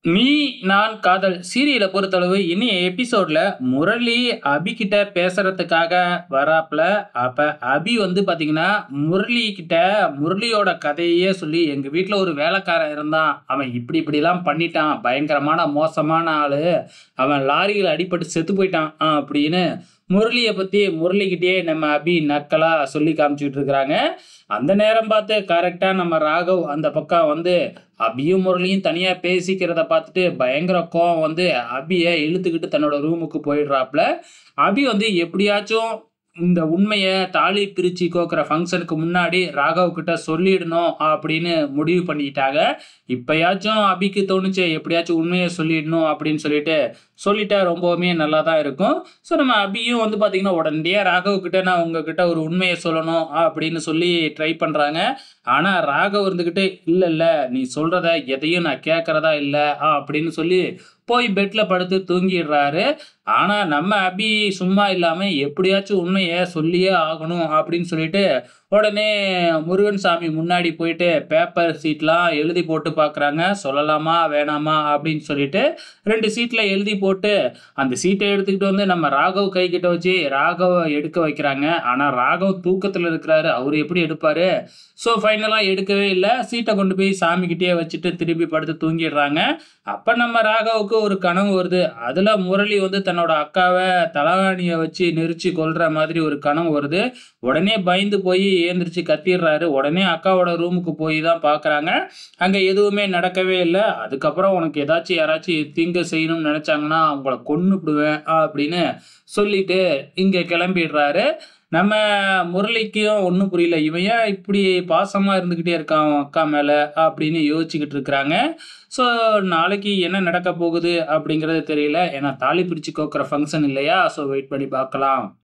நீ நான் காதல் சீரியல பொறுத்தளவு இனிய எபிசோட்ல முரளி அபி கிட்ட பேசுறதுக்காக வராப்ல. அப்ப அபி வந்து பாத்தீங்கன்னா முரளி கிட்ட முரளியோட கதையே சொல்லி எங்க வீட்ல ஒரு வேலைக்காரன் இருந்தான். அவன் இப்படி இப்படிலாம் பண்ணிட்டான். பயங்கரமான மோசமான ஆளு. அவன் லாரியில அடிபட்டு செத்து போயிட்டான் அப்படின்னு முரளிய பத்தி முரளிகிட்டயே நம்ம அபி நக்கலா சொல்லி காமிச்சுட்டு இருக்கிறாங்க. அந்த நேரம் பார்த்து கரெக்டா நம்ம ராகவ் அந்த பக்கம் வந்து அபியும் முரளியும் தனியா பேசிக்கிறத பார்த்துட்டு பயங்கர கோவம் வந்து அபிய இழுத்துக்கிட்டு தன்னோட ரூமுக்கு போயிடுறாப்ல. அபி வந்து எப்படியாச்சும் இந்த உண்மைய தாலி பிரிச்சு கோக்குற ஃபங்ஷனுக்கு முன்னாடி ராகவ் கிட்ட சொல்லிடணும் அப்படின்னு முடிவு பண்ணிக்கிட்டாங்க. இப்பயாச்சும் அபிக்கு தோணுச்சு எப்படியாச்சும் உண்மைய சொல்லிடணும் அப்படின்னு சொல்லிட்டு சொல்லிட்டா ரொம்பவுமே நல்லா தான் இருக்கும். ஸோ நம்ம அபியும் வந்து பார்த்தீங்கன்னா உடனடியா ராகவ் கிட்ட நான் உங்ககிட்ட ஒரு உண்மைய சொல்லணும் அப்படின்னு சொல்லி ட்ரை பண்றாங்க. ஆனா ராகவ் இருந்துகிட்டு இல்ல இல்ல நீ சொல்றத எதையும் நான் கேட்கறதா இல்ல அப்படின்னு சொல்லி போய் பெட்ல படுத்து தூங்கிடுறாரு. ஆனா நம்ம அபி சும்மா இல்லாம எப்படியாச்சும் உண்மைய சொல்லியே ஆகணும் அப்படின்னு சொல்லிட்டு உடனே முருகன் சாமி முன்னாடி போயிட்டு பேப்பர் சீட்லாம் எழுதி போட்டு பார்க்குறாங்க. சொல்லலாமா வேணாமா அப்படின்னு சொல்லிட்டு 2 சீட்ல எழுதி போட்டு அந்த சீட்டை எடுத்துக்கிட்டு வந்து நம்ம ராகவ் கைக்கிட்ட வச்சு ராகவ எடுக்க வைக்கிறாங்க. ஆனா ராகவ் தூக்கத்துல இருக்கிறாரு. அவரு எப்படி எடுப்பாரு? ஸோ ஃபைனலா எடுக்கவே இல்ல. சீட்ட கொண்டு போய் சாமிகிட்டயே வச்சுட்டு திருப்பி படுத்து தூங்கிடுறாங்க. அப்ப நம்ம ராகவுக்கு ஒரு கனவு வருது. அதுல முரளி வந்து தன்னோட அக்காவ தலகாணிய வச்சு நெரிச்சு கொல்ற மாதிரி ஒரு கனவு வருது. உடனே பயந்து போய் எழுந்திரிச்சு கத்திடுறாரு. உடனே அக்காவோட ரூமுக்கு போய் தான் பார்க்குறாங்க. அங்க எதுவுமே நடக்கவே இல்ல. அதுக்கப்புறம் உனக்கு ஏதாச்சும் யாராச்சும் தீங்கு செய்யணும்னு நினைச்சாங்கன்னா அவங்கள கொன்னுப்புடுவேன் அப்படின்னு சொல்லிட்டு இங்க கிளம்பிடுறாரு. நம்ம முரளிக்கும் ஒண்ணும் புரியல. இவன் ஏன் இப்படி பாசமா இருந்துகிட்டே இருக்கான் அவன் அக்கா மேல அப்படின்னு யோசிச்சுக்கிட்டு இருக்கிறாங்க. ஸோ நாளைக்கு என்ன நடக்க போகுது அப்படிங்கிறது தெரியல. ஏன்னா தாலி பிரிச்சு கோக்குற ஃபங்ஷன் இல்லையா? ஸோ வெயிட் பண்ணி பார்க்கலாம்.